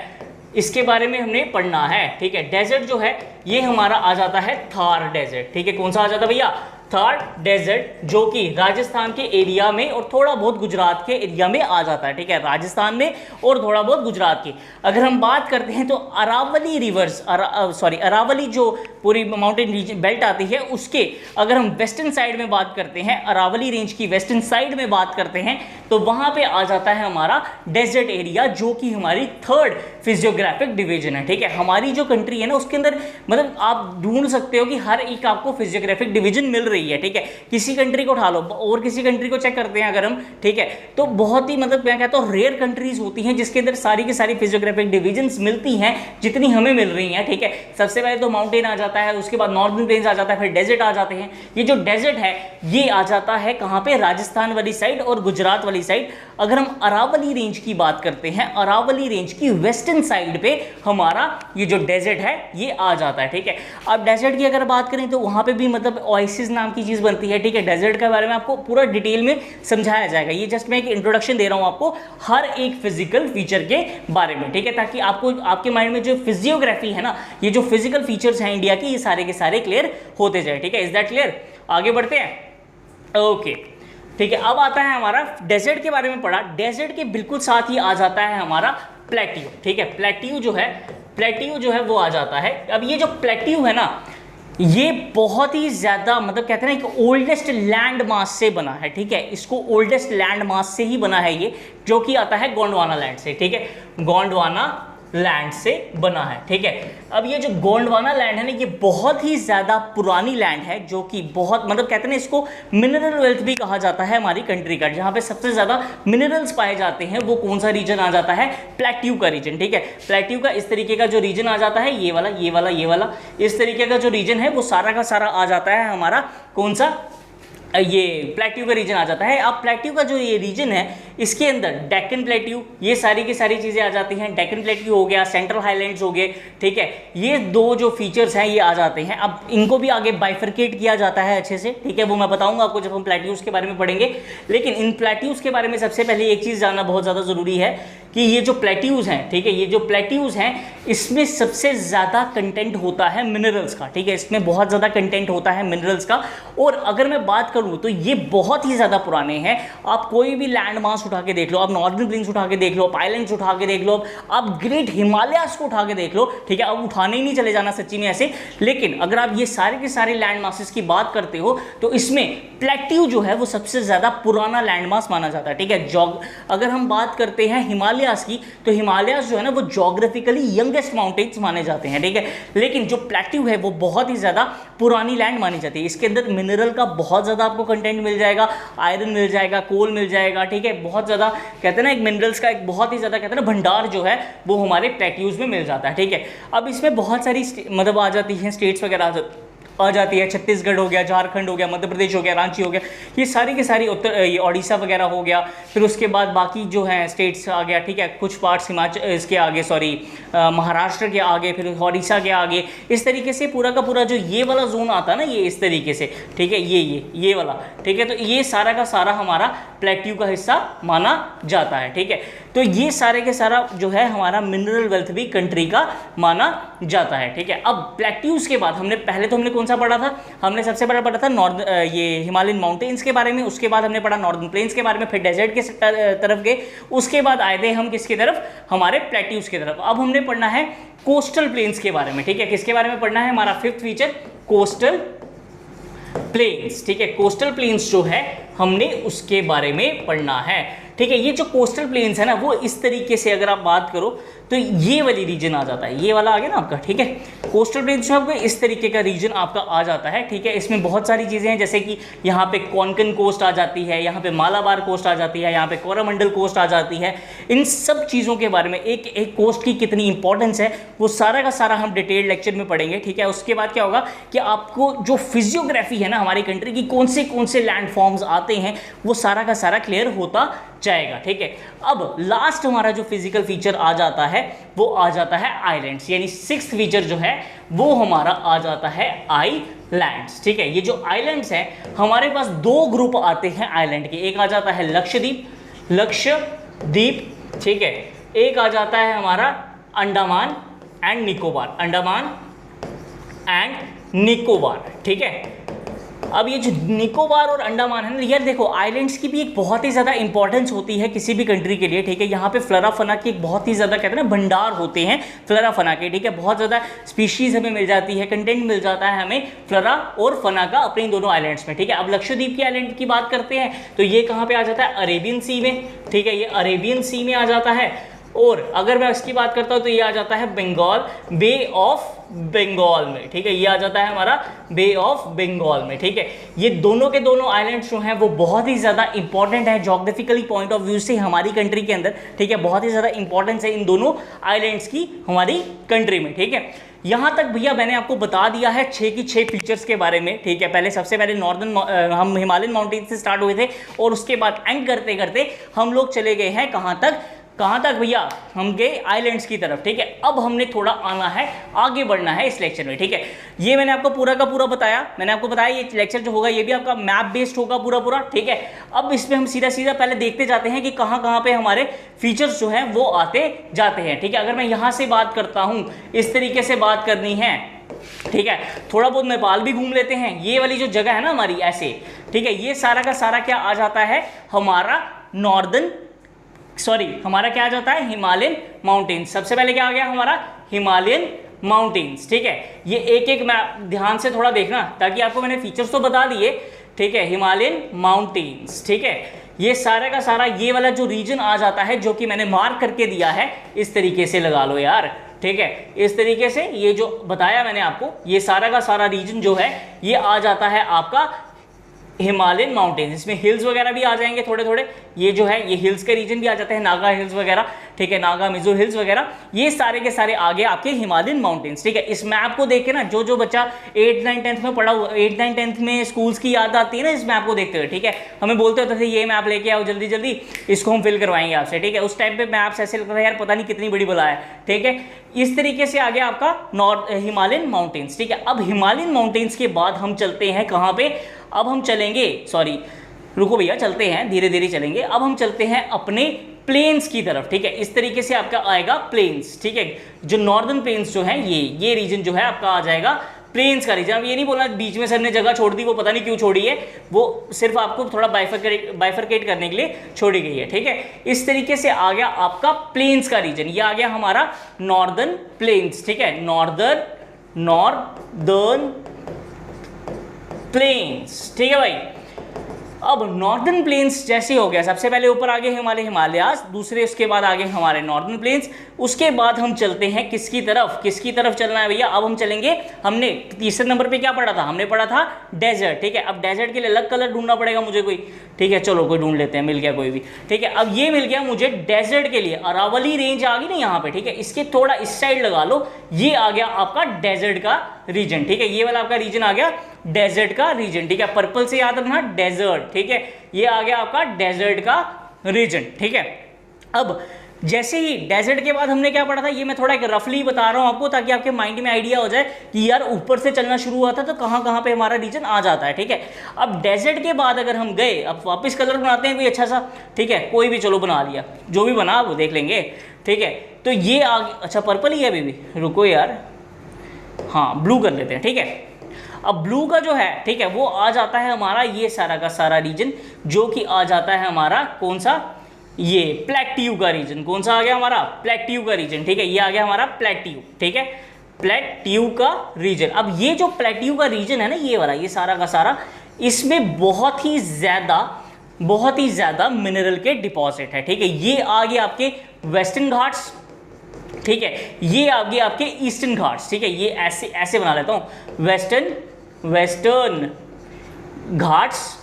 इसके बारे में हमने पढ़ना है, ठीक है। डेजर्ट जो है ये हमारा आ जाता है थार डेजर्ट, ठीक है। कौन सा आ जाता है भैया, थार डेजर्ट, जो कि राजस्थान के एरिया में और थोड़ा बहुत गुजरात के एरिया में आ जाता है, ठीक है। राजस्थान में और थोड़ा बहुत गुजरात की। अगर हम बात करते हैं तो अरावली रिवर्स, अरावली जो पूरी माउंटेन रीजन बेल्ट आती है, उसके अगर हम वेस्टर्न साइड में बात करते हैं, अरावली रेंज की वेस्टर्न साइड में बात करते हैं, तो वहाँ पे आ जाता है हमारा डेजर्ट एरिया, जो कि हमारी थर्ड फिजियोग्राफिक डिवीजन है, ठीक है। हमारी जो कंट्री है ना, उसके अंदर मतलब आप ढूंढ सकते हो कि हर एक आपको फिजियोग्राफिक डिवीजन मिल रही है, ठीक है। किसी कंट्री को उठा लो और किसी कंट्री को चेक करते हैं अगर हम, ठीक है, तो बहुत ही मतलब मैं कहता हूँ रेयर कंट्रीज होती हैं जिसके अंदर सारी की सारी फिजियोग्राफिक डिवीजन्स मिलती हैं, जितनी हमें मिल रही हैं, ठीक है। सबसे पहले तो माउंटेन आ जाता है, उसके बाद नॉर्दर्न प्लेन्स आ जाता है, फिर डेजर्ट आ जाते हैं। ये जो डेजर्ट है ये आ जाता है कहाँ पे, राजस्थान वाली साइड और गुजरात वाली साइड। अगर हम अरावली रेंज की बात करते हैं, अरावली रेंज की वेस्टर्न साइड पे हमारा ये जो डेजर्ट है ये आ जाता है, ठीक है। अब डेजर्ट की अगर बात करें तो वहाँ पे भी मतलब ओएसिस नाम की चीज़ बनती है, ठीक है। डेजर्ट के बारे में आपको पूरा डिटेल में समझाया जाएगा। ये जस्ट मैं एक इंट्रोडक्शन दे रहा हूँ आपको हर एक फिजिकल फीचर के बारे में, ठीक है, ताकि आपको आपके माइंड में जो फिजियोग्राफी है ना, ये जो फिजिकल फीचर्स हैं इंडिया की, ये सारे के सारे क्लियर होते जाए, ठीक है। Is that clear? आगे बढ़ते हैं, ओके, ठीक है। अब आता है हमारा डेजर्ट के बारे में पढ़ा, डेजर्ट के बिल्कुल साथ ही आ जाता है हमारा प्लेट्यू, ठीक है। प्लेट्यू जो है वो आ जाता है। अब ये जो प्लेट्यू है ना, ये बहुत ही ज़्यादा मतलब कहते हैं ना कि ओल्डेस्ट लैंड मास से बना है, ठीक है। इसको ओल्डेस्ट लैंड मास से ही बना है ये, जो कि आता है गोंडवाना लैंड से, ठीक है। गोंडवाना लैंड से बना है, ठीक है। अब ये जो गोंडवाना लैंड है ना, ये बहुत ही ज़्यादा पुरानी लैंड है, जो कि बहुत मतलब कहते हैं ना इसको मिनरल वेल्थ भी कहा जाता है हमारी कंट्री का। जहाँ पे सबसे ज़्यादा मिनरल्स पाए जाते हैं वो कौन सा रीजन आ जाता है? प्लेट्यू का रीजन, ठीक है। प्लेट्यू का इस तरीके का जो रीजन आ जाता है, ये वाला ये वाला ये वाला, इस तरीके का जो रीजन है वो सारा का सारा आ जाता है हमारा कौन सा? ये प्लेट्यू का रीजन आ जाता है। अब प्लेट्यू का जो ये रीजन है, इसके अंदर डेक्कन प्लेट्यू, ये सारी की सारी चीज़ें आ जाती हैं। डेक्कन प्लेट्यू हो गया, सेंट्रल हाईलैंड्स हो गए, ठीक है। ये दो जो फीचर्स हैं ये आ जाते हैं। अब इनको भी आगे बाइफरकेट किया जाता है अच्छे से, ठीक है, वो मैं बताऊंगा आपको जब हम प्लेट्यूज के बारे में पढ़ेंगे। लेकिन इन प्लेट्यूज के बारे में सबसे पहले एक चीज़ जानना बहुत ज़्यादा ज़रूरी है कि ये जो प्लेट्यूज हैं, ठीक है, ये जो प्लेट्यूज हैं इसमें सबसे ज़्यादा कंटेंट होता है मिनरल्स का, ठीक है। इसमें बहुत ज़्यादा कंटेंट होता है मिनरल्स का। और अगर मैं बात करूँ तो ये बहुत ही ज़्यादा पुराने हैं। आप कोई भी लैंड मास उठा के देख लो, आप नॉर्दर्न प्लेन्स उठा के देख लो, आप आइलैंड्स उठा के देख लो, आप ग्रेट हिमालयास को उठा के देख लो, ठीक है। अब उठाने ही नहीं चले जाना सच्ची में ऐसे, लेकिन अगर आप ये सारे के सारे लैंड मासेस की बात करते हो तो इसमें प्लेट्यू जो है वो सबसे ज़्यादा पुराना लैंड मास माना जाता है, ठीक है। अगर हम बात करते हैं हिमालयास की, तो हिमालयास जो है ना वो जोग्राफिकली यंगेस्ट माउंटेन्स माने जाते हैं, ठीक है। लेकिन जो प्लेट्यू है वो बहुत ही ज़्यादा पुरानी लैंड मानी जाती है। इसके अंदर मिनरल का बहुत ज़्यादा आपको कंटेंट मिल जाएगा, आयरन मिल जाएगा, कोल मिल जाएगा, ठीक है। बहुत ज़्यादा कहते हैं ना एक मिनरल्स का एक बहुत ही ज़्यादा कहते हैं ना भंडार जो है वो हमारे प्लेट्यूज में मिल जाता है, ठीक है। अब इसमें बहुत सारी मतलब आ जाती हैं, स्टेट्स वगैरह आ जाती है। छत्तीसगढ़ हो गया, झारखंड हो गया, मध्य प्रदेश हो गया, रांची हो गया, ये सारी के सारी ये ओडिशा वगैरह हो गया। फिर उसके बाद बाकी जो है स्टेट्स आ गया, ठीक है। कुछ पार्ट्स हिमाचल इसके आगे महाराष्ट्र के आगे, फिर ओडिशा के आगे, इस तरीके से पूरा का पूरा जो ये वाला जोन आता है ना, ये इस तरीके से, ठीक है, ये वाला, ठीक है। तो ये सारा का सारा हमारा प्लेट्यू का हिस्सा माना जाता है, ठीक है। तो ये सारे के सारा जो है हमारा मिनरल वेल्थ भी कंट्री का माना जाता है, ठीक है। अब प्लेट्यूज के बाद हमने पहले तो हमने कौन सा पढ़ा था? हमने सबसे पहले पढ़ा था ये हिमालयन माउंटेन्स के बारे में, उसके बाद हमने पढ़ा नॉर्दर्न प्लेन्स के बारे में, फिर डेजर्ट के तरफ गए, उसके बाद आए थे हम किसकी तरफ? हमारे प्लेट्यूज की तरफ। अब हमने पढ़ना है कोस्टल प्लेन्स के बारे में, ठीक है। किसके बारे में पढ़ना है? हमारा फिफ्थ फीचर कोस्टल प्लेन्स, ठीक है। कोस्टल प्लेन्स जो है हमने उसके बारे में पढ़ना है, ठीक है। ये जो कोस्टल प्लेन्स है ना वो इस तरीके से अगर आप बात करो तो ये वाली रीजन आ जाता है, ये वाला आ गया ना आपका, ठीक है। कोस्टल प्लेन्स जो आपका इस तरीके का रीजन आपका आ जाता है, ठीक है। इसमें बहुत सारी चीज़ें हैं, जैसे कि यहाँ पे कोंकण कोस्ट आ जाती है, यहाँ पे मालाबार कोस्ट आ जाती है, यहाँ पे कोरोमंडल कोस्ट आ जाती है। इन सब चीज़ों के बारे में एक एक कोस्ट की कितनी इंपॉर्टेंस है वो सारा का सारा हम डिटेल लेक्चर में पढ़ेंगे, ठीक है। उसके बाद क्या होगा कि आपको जो फिजियोग्राफी है ना हमारी कंट्री की, कौन से लैंड फॉर्म्स आते हैं वो सारा का सारा क्लियर होता जाएगा, ठीक है। अब लास्ट हमारा जो फिजिकल फीचर आ जाता है वो आ जाता है आइलैंड्स, यानी सिक्स्थ फीचर जो है वो हमारा आ जाता है आइलैंड्स, ठीक है। ये जो आइलैंड्स हैं हमारे पास दो ग्रुप आते हैं आइलैंड के, एक आ जाता है लक्षद्वीप, ठीक है। एक आ जाता है हमारा अंडमान एंड निकोबार, अंडमान एंड निकोबार, ठीक है। अब ये जो निकोबार और अंडमान है ना, यार देखो आइलैंड्स की भी एक बहुत ही ज़्यादा इंपॉर्टेंस होती है किसी भी कंट्री के लिए, ठीक है। यहाँ पे फ्लोरा फना की एक बहुत ही ज़्यादा कहते हैं ना भंडार होते हैं फ्लोरा फना के, ठीक है। बहुत ज़्यादा स्पीशीज़ हमें मिल जाती है, कंटेंट मिल जाता है हमें फ्लोरा और फना का अपने दोनों आइलैंड्स में, ठीक है। अब लक्षद्वीप के आइलैंड की बात करते हैं तो ये कहाँ पर आ जाता है? अरेबियन सी में, ठीक है। ये अरेबियन सी में आ जाता है। और अगर मैं इसकी बात करता हूँ तो ये आ जाता है बंगाल, बे ऑफ बंगाल में, ठीक है। ये आ जाता है हमारा बे ऑफ बंगाल में, ठीक है। ये दोनों के दोनों आइलैंड्स जो हैं वो बहुत ही ज़्यादा इंपॉर्टेंट है जोग्राफिकली पॉइंट ऑफ व्यू से हमारी कंट्री के अंदर, ठीक है। बहुत ही ज़्यादा इंपॉर्टेंस है इन दोनों आइलैंड्स की हमारी कंट्री में, ठीक है। यहाँ तक भैया मैंने आपको बता दिया है 6 की 6 फीचर्स के बारे में, ठीक है। पहले सबसे पहले नॉर्दर्न हम हिमालयन माउंटेन से स्टार्ट हुए थे और उसके बाद एंड करते करते हम लोग चले गए हैं कहाँ तक भैया? हम गए आइलैंड्स की तरफ, ठीक है। अब हमने थोड़ा आना है, आगे बढ़ना है इस लेक्चर में, ठीक है। ये मैंने आपको पूरा का पूरा बताया, मैंने आपको बताया ये लेक्चर जो होगा ये भी आपका मैप बेस्ड होगा पूरा, ठीक है। अब इसमें हम सीधा पहले देखते जाते हैं कि कहाँ पे हमारे फीचर्स जो हैं वो आते जाते हैं, ठीक है। अगर मैं यहाँ से बात करता हूँ, इस तरीके से बात करनी है, ठीक है। थोड़ा बहुत नेपाल भी घूम लेते हैं, ये वाली जो जगह है ना हमारी ऐसे, ठीक है। ये सारा का सारा क्या आ जाता है? हमारा हमारा क्या आ जाता है? Himalayan mountains. सबसे पहले क्या आ गया हमारा? हिमालयन माउंटेन्स, ठीक है। ये एक मैं ध्यान से थोड़ा देखना ताकि आपको मैंने फीचर्स तो बता दिए, ठीक है। हिमालयन माउंटेन्स, ठीक है। ये सारा का सारा ये वाला जो रीजन आ जाता है, जो कि मैंने मार्क करके दिया है, इस तरीके से लगा लो यार, ठीक है। इस तरीके से ये जो बताया मैंने आपको, ये सारा का सारा रीजन जो है ये आ जाता है आपका हिमालयन माउंटेन्स। इसमें हिल्स वगैरह भी आ जाएंगे थोड़े थोड़े, ये जो है ये हिल्स के रीजन भी आ जाते हैं, नागा हिल्स वगैरह, ठीक है, नागा मिजो हिल्स वगैरह, ये सारे के सारे आगे आपके हिमालयन माउंटेन्स, ठीक है। इस मैप को देख के ना जो बच्चा 8, 9, 10th में पढ़ा हुआ, 8, 9, 10th में स्कूल्स की याद आती है ना इस मैप को देखते हुए, ठीक है, हमें बोलते होते थे ये मैप लेके आओ जल्दी जल्दी, इसको हम फिल करवाएंगे आपसे, ठीक है। उस टाइम पे मैप्स ऐसे लगता था यार पता नहीं कितनी बड़ी बला है, ठीक है। इस तरीके से आगे आपका नॉर्थ हिमालयन माउंटेन्स, ठीक है। अब हिमालयन माउंटेन्स के बाद हम चलते हैं कहाँ पे, अब हम चलेंगे, सॉरी रुको भैया, चलते हैं धीरे धीरे चलेंगे, अब हम चलते हैं अपने प्लेन्स की तरफ, ठीक है। इस तरीके से आपका आएगा प्लेन्स, ठीक है। जो नॉर्दर्न प्लेन्स जो है ये रीजन जो है आपका आ जाएगा प्लेन्स का रीजन। अब ये नहीं बोलना बीच में सर ने जगह छोड़ दी, वो पता नहीं क्यों छोड़ी है, वो सिर्फ आपको थोड़ा बाइफरकेट करने के लिए छोड़ी गई है, ठीक है। इस तरीके से आ गया आपका प्लेन्स का रीजन, ये आ गया हमारा नॉर्दर्न प्लेन्स, ठीक है, नॉर्दर्न प्लेन्स, ठीक है भाई। अब नॉर्दर्न प्लेन्स जैसे हो गया, सबसे पहले ऊपर आगे हमारे हिमालयास, दूसरे उसके बाद आगे हमारे नॉर्दर्न प्लेन्स, उसके बाद हम चलते हैं किसकी तरफ चलना है भैया, अब हम चलेंगे, हमने तीसरे नंबर पे क्या पढ़ा था, हमने पढ़ा था डेजर्ट, ठीक है। अब डेजर्ट के लिए अलग कलर ढूंढना पड़ेगा मुझे कोई, ठीक है, चलो कोई ढूंढ लेते हैं, मिल गया कोई भी, ठीक है। अब ये मिल गया मुझे डेजर्ट के लिए, अरावली रेंज आ गई ना यहाँ पे, ठीक है, इसके थोड़ा इस साइड लगा लो, ये आ गया आपका डेजर्ट का रीजन, ठीक है, ये वाला आपका रीजन आ गया डेजर्ट का रीजन, ठीक है, पर्पल से याद रखना डेजर्ट, ठीक है, ये आ गया आपका डेजर्ट का रीजन, ठीक है। अब जैसे ही डेजर्ट के बाद हमने क्या पढ़ा था, ये मैं थोड़ा एक रफली बता रहा हूं आपको ताकि आपके माइंड में आइडिया हो जाए कि यार ऊपर से चलना शुरू हुआ था तो कहां कहां पे हमारा रीजन आ जाता है, ठीक है। अब डेजर्ट के बाद अगर हम गए, अब वापस कलर बनाते हैं कोई अच्छा सा, ठीक है, कोई भी चलो बना लिया, जो भी बना वो देख लेंगे, ठीक है। तो ये अच्छा पर्पल ही है बेबी, रुको यार, हाँ ब्लू कर लेते हैं, ठीक है। अब ब्लू का जो है, ठीक है, वो आ जाता है हमारा ये सारा का सारा रीजन, जो कि आ जाता है हमारा कौन सा, ये प्लेट्यू का रीजन, कौन सा आ गया हमारा प्लेट्यू का रीजन, ठीक है, ये आ गया हमारा प्लेट्यू, ठीक है, प्लेट्यू का रीजन। अब ये जो प्लेट्यू का रीजन है ना, ये वाला, ये सारा का सारा, इसमें बहुत ही ज़्यादा मिनरल के डिपॉजिट है, ठीक है। ये आ गया आपके वेस्टर्न घाट्स, ठीक है, ये आ गया आपके ईस्टर्न घाट्स, ठीक है, ये ऐसे बना लेता हूँ, वेस्टर्न घाट्स,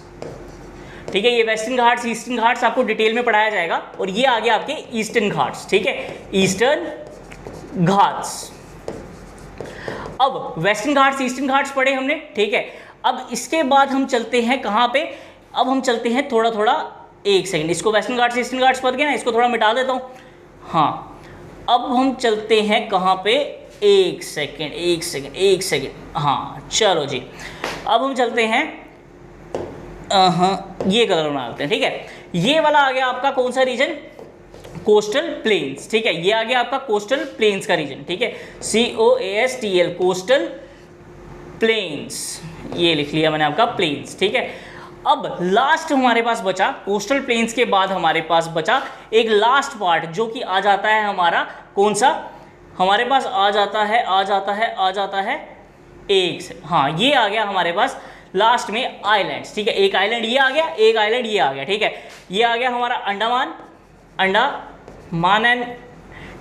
ठीक है, ये वेस्टर्न घाट्स ईस्टर्न घाट्स आपको डिटेल में पढ़ाया जाएगा, और ये आ गया आपके ईस्टर्न घाट्स, ठीक है, ईस्टर्न घाट्स। अब वेस्टर्न घाट्स ईस्टर्न घाट्स पढ़े हमने, ठीक है। अब इसके बाद हम चलते हैं कहाँ पे, अब हम चलते हैं थोड़ा, एक सेकंड, इसको वेस्टर्न घाट्स ईस्टर्न घाट्स पढ़ के ना इसको थोड़ा मिटा देता हूँ, हाँ। अब हम चलते हैं कहाँ पे, एक सेकंड, हाँ चलो जी, अब हम चलते हैं, ये कलर बना लेते हैं, ठीक है। ये वाला आ गया आपका कौन सा रीजन, कोस्टल प्लेन्स, ठीक है, ये आ गया आपका कोस्टल प्लेन्स का रीजन, ठीक है, COASTL कोस्टल प्लेन्स, ये लिख लिया मैंने आपका प्लेन्स, ठीक है। अब लास्ट हमारे पास बचा, कोस्टल प्लेन्स के बाद हमारे पास बचा एक लास्ट पार्ट, जो कि आ जाता है हमारा कौन सा, हमारे पास आ जाता है एक से, हाँ ये आ गया हमारे पास लास्ट में आइलैंड्स, ठीक है, एक आइलैंड ये आ गया, एक आइलैंड ये आ गया, ठीक है, ये आ गया हमारा अंडमान एंड,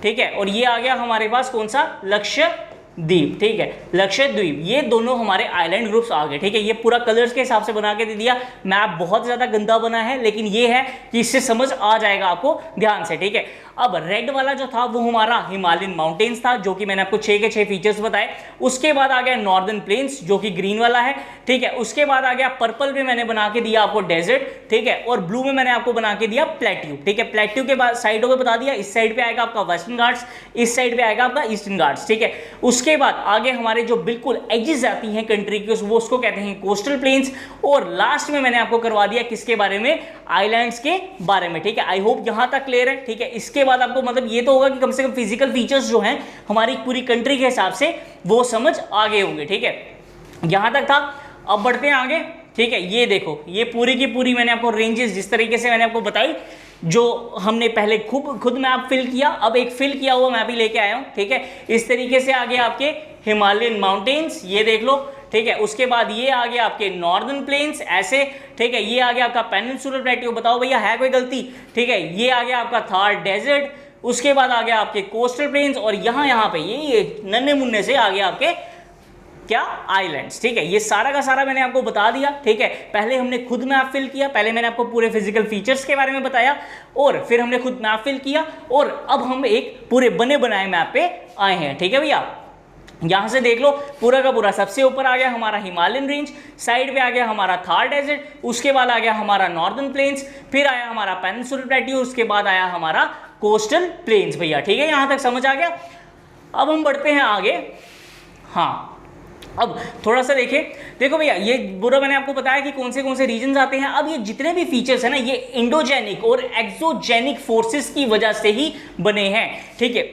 ठीक है, और ये आ गया हमारे पास कौन सा, लक्षद्वीप, ठीक है, लक्षद्वीप, ये दोनों हमारे आइलैंड ग्रुप्स आ गए, ठीक है। ये पूरा कलर्स के हिसाब से बना के दे दिया, मैप बहुत ज़्यादा गंदा बना है, लेकिन ये है कि इससे समझ आ जाएगा आपको ध्यान से, ठीक है। अब रेड वाला जो था वो हमारा हिमालयन माउंटेन्स था, जो कि मैंने आपको 6 के 6 फीचर्स बताए। उसके बाद आ गया नॉर्दर्न प्लेन्स, जो कि ग्रीन वाला है, ठीक है। उसके बाद आ गया पर्पल में मैंने बना के दिया आपको डेजर्ट, ठीक है, और ब्लू में मैंने आपको बना के दिया प्लेट्यू, ठीक है। प्लेट्यू के बाद साइडों पे बता दिया, इस साइड पे आएगा आपका वेस्टर्न घाट्स, इस साइड पे आएगा आपका ईस्टर्न घाट्स, ठीक है। उसके बाद आगे हमारे जो बिल्कुल एजेस आती हैं कंट्री की, वो उसको कहते हैं कोस्टल प्लेन्स, और लास्ट में मैंने आपको करवा दिया किसके बारे में, आइलैंड्स के बारे में, ठीक है। आई होप यहां तक क्लियर है, ठीक है। इसके बाद आपको मतलब ये तो होगा कि कम से कम फिजिकल फीचर्स जो हैं हमारी पूरी कंट्री के हिसाब से वो समझ आ गए होंगे, ठीक है, यहां तक था। अब बढ़ते हैं आगे, ठीक है। ये देखो, ये पूरी की पूरी मैंने आपको रेंजेस जिस तरीके से मैंने आपको बताई, जो हमने पहले खुद मैप फिल किया, अब एक फिल किया हुआ मैप ही लेके आया हूं, ठीक है। इस तरीके से आगे आपके हिमालयन माउंटेन्स, ये देख लो, ठीक है। उसके बाद ये आ गया आपके नॉर्दर्न प्लेन्स ऐसे, ठीक है। ये आ गया आपका पेनिनसुलर प्लेट्यू, बताओ भैया है कोई गलती, ठीक है। ये आ गया आपका थार डेजर्ट, उसके बाद आ गया आपके कोस्टल प्लेन्स, और यहाँ पे ये नन्हे मुन्ने से आ गया आपके क्या आइलैंड्स, ठीक है। ये सारा का सारा मैंने आपको बता दिया, ठीक है। पहले हमने खुद मैप फिल किया, पहले मैंने आपको पूरे फिजिकल फीचर्स के बारे में बताया, और फिर हमने खुद मैप फिल किया, और अब हम एक पूरे बने बनाए मैप पे आए हैं, ठीक है भैया। यहां से देख लो पूरा का पूरा, सबसे ऊपर आ गया हमारा हिमालयन रेंज, साइड पे आ गया हमारा थार डेजर्ट, उसके बाद आ गया हमारा नॉर्दर्न प्लेन्स, फिर आया हमारा पेनिनसुलर प्लेट्यू, उसके बाद आया हमारा कोस्टल प्लेन्स भैया, ठीक है। यहां तक समझ आ गया। अब हम बढ़ते हैं आगे। हाँ, अब थोड़ा सा देखो भैया, ये पूरा मैंने आपको बताया कि कौन से रीजन्स आते हैं। अब ये जितने भी फीचर्स हैं ना, ये इंडोजेनिक और एक्सोजेनिक फोर्सेस की वजह से ही बने हैं, ठीक है।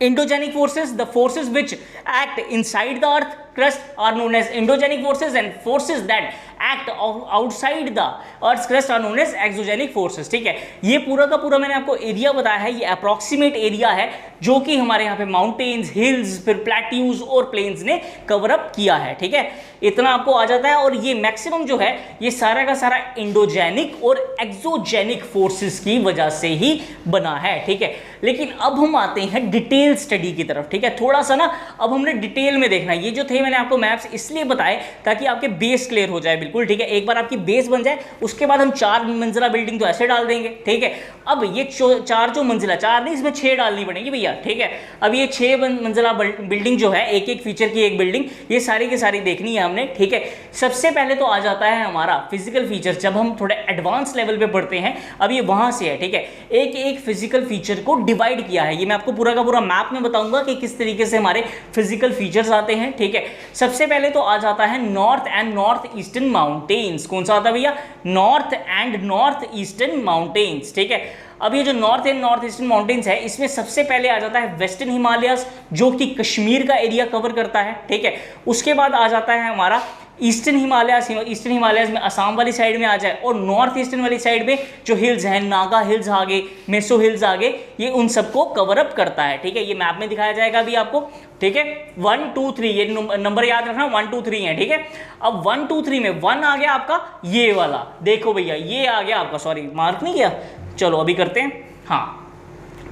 Endogenic forces, the forces which act inside the earth crust are known as endogenic forces, and forces that act outside the earth's crust are known as exogenic forces, ठीक है। ये पूरा का पूरा मैंने आपको एरिया बताया है, ये अप्रॉक्सीमेट एरिया है जो कि हमारे यहाँ पे माउंटेन्स, हिल्स, फिर प्लेट्यूज और प्लेन्स ने कवर अप किया है, ठीक है। इतना आपको आ जाता है, और ये मैक्सिमम जो है ये सारा का सारा इंडोजेनिक और एक्सोजेनिक फोर्सेस की वजह से ही बना है, ठीक है। लेकिन अब हम आते हैं डिटेल स्टडी की तरफ, ठीक है। थोड़ा सा ना अब हमने डिटेल में देखना है। ये जो थे मैंने आपको मैप्स इसलिए बताए ताकि आपके बेस क्लियर हो जाए बिल्कुल, ठीक है। एक बार आपकी बेस बन जाए उसके बाद हम 4 मंजिला बिल्डिंग तो ऐसे डाल देंगे, ठीक है। अब ये 4 जो मंजिला, 4 नहीं इसमें 6 डालनी पड़ेगी भैया, ठीक है। अब ये 6 मंजिला बिल्डिंग जो है, एक एक फीचर की एक बिल्डिंग, ये सारी की सारी देखनी है हमने, ठीक है। सबसे पहले तो आ जाता है हमारा फिजिकल फीचर, जब हम थोड़े एडवांस लेवल पे पढ़ते हैं, अब ये वहां से है, ठीक है। एक एक फिजिकल फीचर को डिवाइड किया है, ये मैं आपको पूरा का पूरा मैप में बताऊंगा कि किस तरीके से हमारे फिजिकल फीचर्स आते हैं, ठीक है। सबसे पहले तो आ जाता है north and north eastern mountains. कौन सा आता है भैया? North and north eastern mountains, ठीक है। अब ये जो north and north eastern mountains है, इसमें सबसे पहले आ जाता है वेस्टर्न हिमालयस, जो कि कश्मीर का एरिया कवर करता है, ठीक है। उसके बाद आ जाता है हमारा ईस्टर्न हिमालयस, ईस्टर्न हिमालयस में असम वाली साइड में आ जाए, और नॉर्थ ईस्टर्न वाली साइड में जो हिल्स हैं, नागा हिल्स आ गए, मेसो हिल्स आ गए, ये उन सबको कवर अप करता है, ठीक है। ये मैप में दिखाया जाएगा अभी आपको, ठीक है। 1 2 3 ये नंबर याद रखना, 1 2 3 है, ठीक है। अब 1 2 3 में 1 आ गया आपका ये वाला, देखो भैया ये आ गया आपका, सॉरी मार्क नहीं किया, चलो अभी करते हैं। हाँ,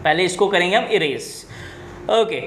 पहले इसको करेंगे हम इरेज, ओके।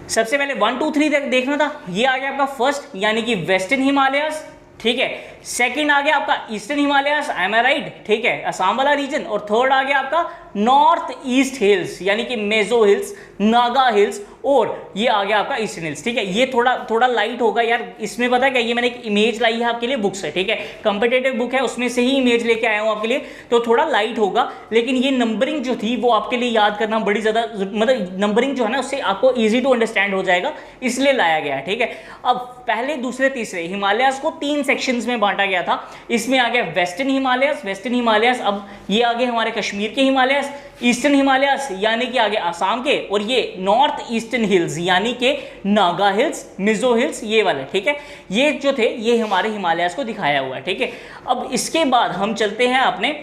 सबसे पहले 1 2 3 तक देखना था, ये आ गया आपका फर्स्ट यानी कि वेस्टर्न हिमालयस, ठीक है। सेकंड आ गया आपका ईस्टर्न हिमालयस, एम आई राइट, ठीक है, असम वाला रीजन। और थर्ड आ गया आपका नॉर्थ ईस्ट हिल्स यानी कि मेसो हिल्स, नागा हिल्स, और ये आ गया आपका ईस्टर्न हिल्स, ठीक है। ये थोड़ा लाइट होगा यार, इसमें पता है क्या, ये मैंने एक इमेज लाई है आपके लिए बुक से, ठीक है। कॉम्पिटिटिव बुक है, उसमें से ही इमेज लेके आया हूँ आपके लिए, तो थोड़ा लाइट होगा, लेकिन ये नंबरिंग जो थी वो आपके लिए याद करना बड़ी ज़्यादा, मतलब नंबरिंग जो है ना उससे आपको ईजी टू अंडरस्टैंड हो जाएगा, इसलिए लाया गया है, ठीक है। अब पहले दूसरे तीसरे हिमालयस को 3 सेक्शंस में बांटा गया था। इसमें आ गया वेस्टर्न हिमालयस, अब ये आगे हमारे कश्मीर के हिमालयस, ईस्टर्न हिमालयस यानी कि आगे आसाम के, और ये नॉर्थ ईस्टर्न हिल्स यानी कि नागा हिल्स, मिजो हिल्स, ये वाले, ठीक है। ये जो थे ये हमारे हिमालयस को दिखाया हुआ है, ठीक है। अब इसके बाद हम चलते हैं अपने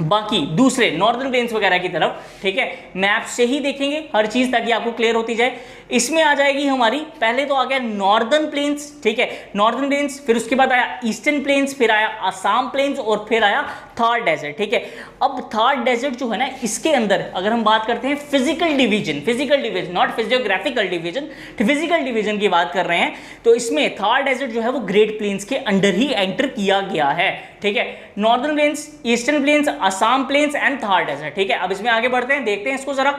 बाकी दूसरे नॉर्दर्न प्लेन्स वगैरह की तरफ, ठीक है। मैप से ही देखेंगे हर चीज ताकि आपको क्लियर होती जाए। इसमें आ जाएगी हमारी, पहले तो आ गया नॉर्दर्न प्लेन्स, ठीक है, नॉर्दर्न प्लेन्स, फिर उसके बाद आया ईस्टर्न प्लेन्स, फिर आया आसाम प्लेन्स, और फिर आया थार डेजर्ट, ठीक है। अब थार डेजर्ट जो है ना, इसके अंदर अगर हम बात करते हैं physical division, not physiographical division, physical division की बात कर रहे हैं, तो इसमें थार डेजर्ट जो है वो ग्रेट प्लेन्स के अंडर ही एंटर किया गया है, ठीक है। Northern plains, eastern plains, Assam plains and Thar desert, ठीक है। अब इसमें आगे बढ़ते हैं, देखते हैं इसको जरा,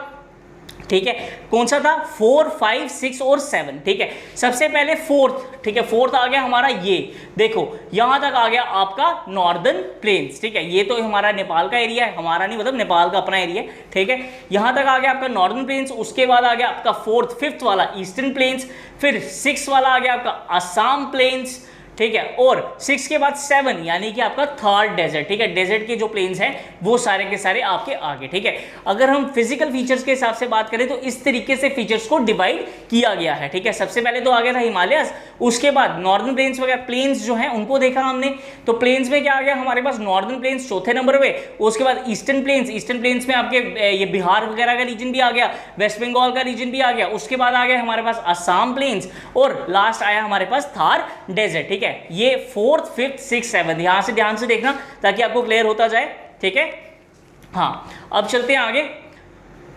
ठीक है। कौन सा था? 4 5 6 और 7, ठीक है। सबसे पहले फोर्थ, ठीक है, फोर्थ आ गया हमारा, ये देखो यहां तक आ गया आपका नॉर्दर्न प्लेन्स, ठीक है। ये तो हमारा नेपाल का एरिया है, हमारा नहीं, मतलब नेपाल का अपना एरिया है, ठीक है। यहां तक आ गया आपका नॉर्दर्न प्लेन्स, उसके बाद आ गया आपका 4th 5th वाला ईस्टर्न प्लेन्स, फिर 6 वाला आ गया आपका आसाम प्लेन्स, ठीक है, और 6 के बाद 7 यानी कि आपका थर्ड डेजर्ट, ठीक है, डेजर्ट के जो प्लेन्स हैं वो सारे के सारे आपके आगे, ठीक है। अगर हम फिजिकल फीचर्स के हिसाब से बात करें तो इस तरीके से फीचर्स को डिवाइड किया गया है, ठीक है। सबसे पहले तो आ गया था हिमालयस, उसके बाद नॉर्दर्न प्लेन्स वगैरह प्लेन्स जो हैं उनको देखा हमने, तो प्लेन्स में क्या आ गया हमारे पास, नॉर्दर्न प्लेन्स चौथे नंबर पे, उसके बाद ईस्टर्न प्लेन्स में आपके ये बिहार वगैरह का रीजन भी आ गया, वेस्ट बंगाल का रीजन भी आ गया, उसके बाद आ गया हमारे पास असम प्लेन्स, और लास्ट आया हमारे पास थार डेजर्ट, ठीक है। ये 4th 5th 6th 7th यहां से ध्यान से देखना ताकि आपको क्लियर होता जाए, ठीक है। हाँ, अब चलते हैं आगे।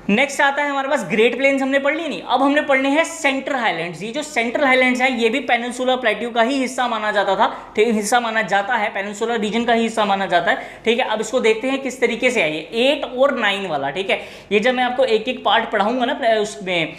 नेक्स्ट आता है हमारे पास ग्रेट प्लेन्स, हमने पढ़ ली नहीं, अब हमने पढ़ने हैं सेंट्रल हाईलैंड्स। ये जो सेंट्रल हाईलैंड्स है ये भी पेनिनसुलर प्लेट्यू का ही हिस्सा माना जाता था, ठीक है, हिस्सा माना जाता है, पेनिनसुलर रीजन का ही हिस्सा माना जाता है, ठीक है। अब इसको देखते हैं किस तरीके से है ये 8 और 9 वाला, ठीक है। ये जब मैं आपको एक एक पार्ट पढ़ाऊंगा ना उसमें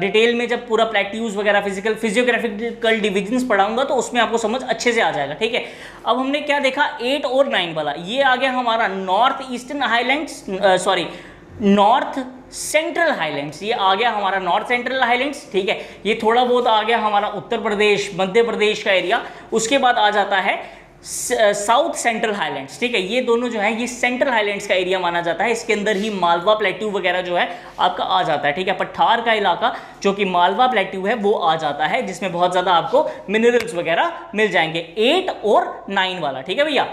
डिटेल में, जब पूरा प्लेट्यूज वगैरह फिजियोग्राफिकल डिविजन्स पढ़ाऊंगा तो उसमें आपको समझ अच्छे से आ जाएगा, ठीक है। अब हमने क्या देखा 8 और 9 वाला, ये आ गया हमारा north eastern highlands, sorry north central highlands, ये आ गया हमारा नॉर्थ सेंट्रल हाईलैंड्स, ठीक है। ये थोड़ा बहुत आ गया हमारा उत्तर प्रदेश मध्य प्रदेश का एरिया, उसके बाद आ जाता है साउथ सेंट्रल हाईलैंड्स, ठीक है। ये दोनों जो है ये सेंट्रल हाईलैंड्स का एरिया माना जाता है, इसके अंदर ही मालवा प्लेट्यू वगैरह जो है आपका आ जाता है, ठीक है। पठार का इलाका जो कि मालवा प्लेट्यू है वो आ जाता है, जिसमें बहुत ज़्यादा आपको मिनरल्स वगैरह मिल जाएंगे, 8 और 9 वाला, ठीक है भैया।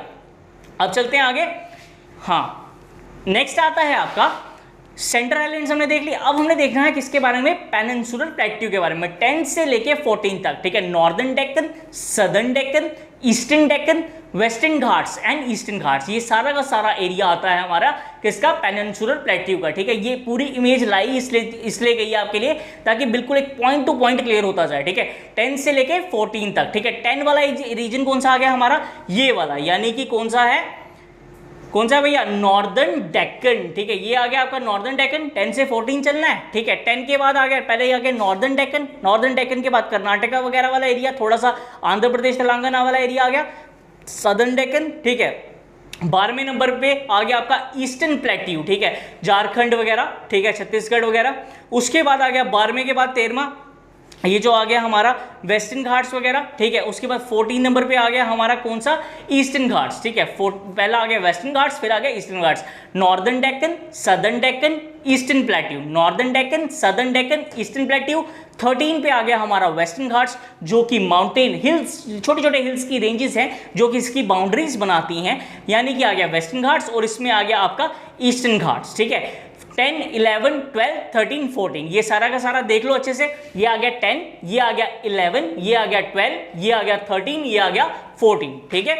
अब चलते हैं आगे। हाँ, नेक्स्ट आता है आपका सेंट्रल आइलैंड्स, हमने देख लिया। अब हमने देखना है किसके बारे में, पेनिनसुलर प्लेट्यू के बारे में, 10 से लेके 14 तक, ठीक है। Northern Deccan, southern Deccan, eastern Deccan, western Ghats and eastern Ghats, ये सारा का सारा एरिया आता है हमारा किसका, पेनिनसुलर प्लेट्यू का, ठीक है। ये पूरी इमेज लाई इसलिए गई है आपके लिए ताकि बिल्कुल एक पॉइंट टू पॉइंट क्लियर होता जाए, ठीक है। 10 से लेके 14 तक, ठीक है। 10 वाला रीजन कौन सा आ गया हमारा, ये वाला, यानी कि कौन सा है, कौन सा भैया, नॉर्दर्न डेक्कन, ठीक है। ये आ गया आपका नॉर्दर्न डेक्कन, 10 से 14 चलना है, ठीक है। 10 के बाद आ गया, पहले ही आ गया नॉर्दर्न डेक्कन, नॉर्दर्न डेक्कन के बाद कर्नाटका वगैरह वाला एरिया, थोड़ा सा आंध्र प्रदेश तेलंगाना वाला एरिया आ गया, सदर्न डेक्कन, ठीक है। 12वें नंबर पे आ गया आपका ईस्टर्न प्लेट्यू, ठीक है, झारखंड वगैरह, ठीक है, छत्तीसगढ़ वगैरह। उसके बाद आ गया 12वें के बाद 13वां, ये जो आ गया हमारा वेस्टर्न घाट्स वगैरह, ठीक है। उसके बाद 14 नंबर पे आ गया हमारा कौन सा, ईस्टर्न घाट्स, ठीक है। पहला आ गया वेस्टर्न घाट्स, फिर आ गया eastern Ghats, northern Deccan, southern Deccan, eastern plateau, northern Deccan, southern Deccan, eastern plateau. 13 पे आ गया हमारा वेस्टर्न घाट्स, जो कि माउंटेन हिल्स, छोटे छोटे हिल्स की रेंजेस हैं जो कि इसकी बाउंड्रीज बनाती हैं, यानी कि आ गया वेस्टर्न घाट्स, और इसमें आ गया आपका ईस्टर्न घाट्स, ठीक है। 10, 11, 12, 13, 14, ये सारा का सारा देख लो अच्छे से, ये आ गया 10, ये आ गया 11, ये आ गया 12, ये आ गया 13, ये आ गया 14, ठीक है।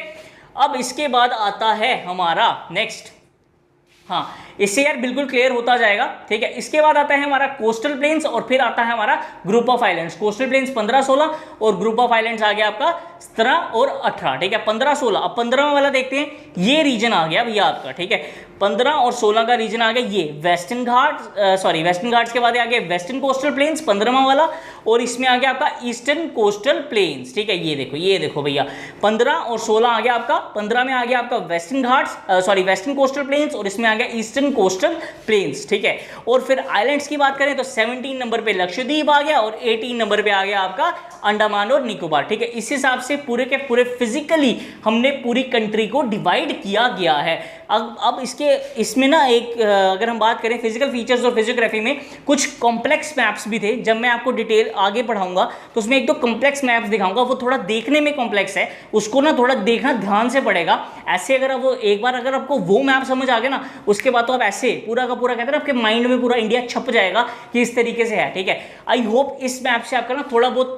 अब इसके बाद आता है हमारा नेक्स्ट, हाँ, इससे यार बिल्कुल क्लियर होता जाएगा, ठीक है। इसके बाद आता है हमारा कोस्टल प्लेन्स, और फिर आता है हमारा group of islands. Coastal planes 15, 16 और ग्रुप ऑफ आइलैंड्स आ गया आपका 17 और 18, ठीक है। 15, 16, अब 15वां वाला देखते हैं, ये रीजन आ गया भैया आपका, ठीक है। 15 और 16 का रीजन आ गया ये वेस्टर्न घाट, सॉरी वेस्टर्न घाट्स के बाद आ गया वेस्टर्न कोस्टल प्लेन्स 15वां वाला, और इसमें आ गया आपका ईस्टर्न कोस्टल प्लेन्स, ठीक है। ये देखो भैया 15 और 16 आ गया आपका, 15 में आ गया आपका western Ghats, sorry western coastal planes, और इसमें आ गया ईस्टर्न कोस्टल प्लेन्स, ठीक है। और फिर आइलैंड्स की बात करें तो 17 नंबर पे लक्षद्वीप आ गया, और 18 नंबर पे आ गया आपका अंडमान और निकोबार, ठीक है। इस हिसाब से पूरे के पूरे फिजिकली हमने पूरी कंट्री को डिवाइड किया गया है। अब इसमें ना एक अगर हम बात करें फिजिकल फीचर्स और फिजियोग्राफी में कुछ कॉम्प्लेक्स मैप्स भी थे, जब मैं आपको डिटेल आगे पढ़ाऊंगा तो उसमें एक दो कॉम्प्लेक्स मैप्स दिखाऊंगा, वो थोड़ा देखने में कॉम्प्लेक्स है, उसको ना थोड़ा देखना ध्यान से पड़ेगा। ऐसे अगर वो एक बार अगर आपको वो मैप समझ आ गया ना, उसके बाद तो आप ऐसे पूरा का पूरा कहते हैं आपके माइंड में पूरा इंडिया छप जाएगा कि इस तरीके से है, ठीक है। आई होप इस मैप से आपका ना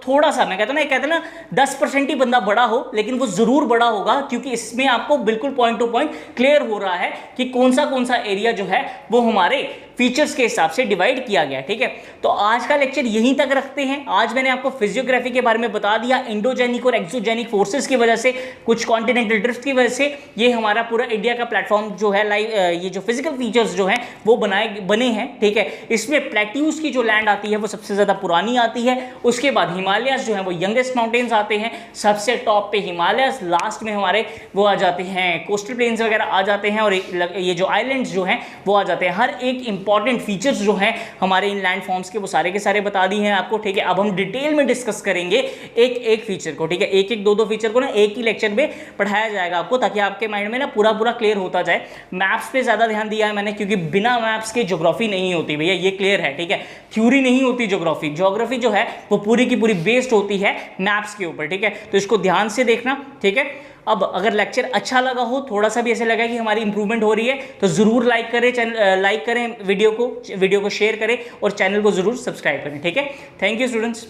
थोड़ा सा मैं कहता हूं ना 10% ही बंदा बड़ा हो, लेकिन वो जरूर बड़ा होगा, क्योंकि इसमें आपको बिल्कुल पॉइंट टू पॉइंट क्लियर हो रहा है कि कौन सा एरिया जो है वो हमारे फीचर्स के हिसाब से डिवाइड किया गया, ठीक है। तो आज का लेक्चर यहीं तक रखते हैं। आज मैंने आपको फिजियोग्राफी के बारे में बता दिया, इंडोजेनिक और एक्सोजेनिक फोर्सेस की वजह से, कुछ कॉन्टिनेंटल ड्रिफ्ट की वजह से ये हमारा पूरा इंडिया का प्लेटफॉर्म जो है लाइव, ये जो फिजिकल फीचर्स जो हैं वो बने हैं, ठीक है। इसमें प्लेट्यूज की जो लैंड आती है वो सबसे ज्यादा पुरानी आती है, उसके बाद हिमालयस जो है वो यंगेस्ट माउंटेन्स आते हैं, सबसे टॉप पे हिमालयस, लास्ट में हमारे वो आ जाते हैं कोस्टल प्लेन्स वगैरह आ जाते हैं, और ये जो आइलैंड्स जो हैं वो आ जाते हैं। हर एक इंपॉर्टेंट फीचर्स जो हैं हमारे इन लैंड फॉर्म्स के वो सारे के सारे बता दिए हैं आपको, ठीक है। ठीक है। अब हम डिटेल में डिस्कस करेंगे एक एक फीचर को, ठीक है। एक एक दो दो फीचर को ना एक ही लेक्चर में पढ़ाया जाएगा आपको, ताकि आपके माइंड में ना पूरा पूरा क्लियर होता जाए। मैप्स पे ज्यादा ध्यान दिया है मैंने, क्योंकि बिना मैप्स के ज्योग्राफी नहीं होती भैया, ये क्लियर है, ठीक है। थ्योरी नहीं होती ज्योग्राफी, ज्योग्राफी जो है वो पूरी की पूरी बेस्ड होती है मैप्स के ऊपर, ठीक है। तो इसको ध्यान से देखना, ठीक है। अब अगर लेक्चर अच्छा लगा हो, थोड़ा सा भी ऐसे लगा कि हमारी इंप्रूवमेंट हो रही है, तो जरूर लाइक करें, लाइक करें वीडियो को शेयर करें और चैनल को जरूर सब्सक्राइब करें, ठीक है। Thank you students.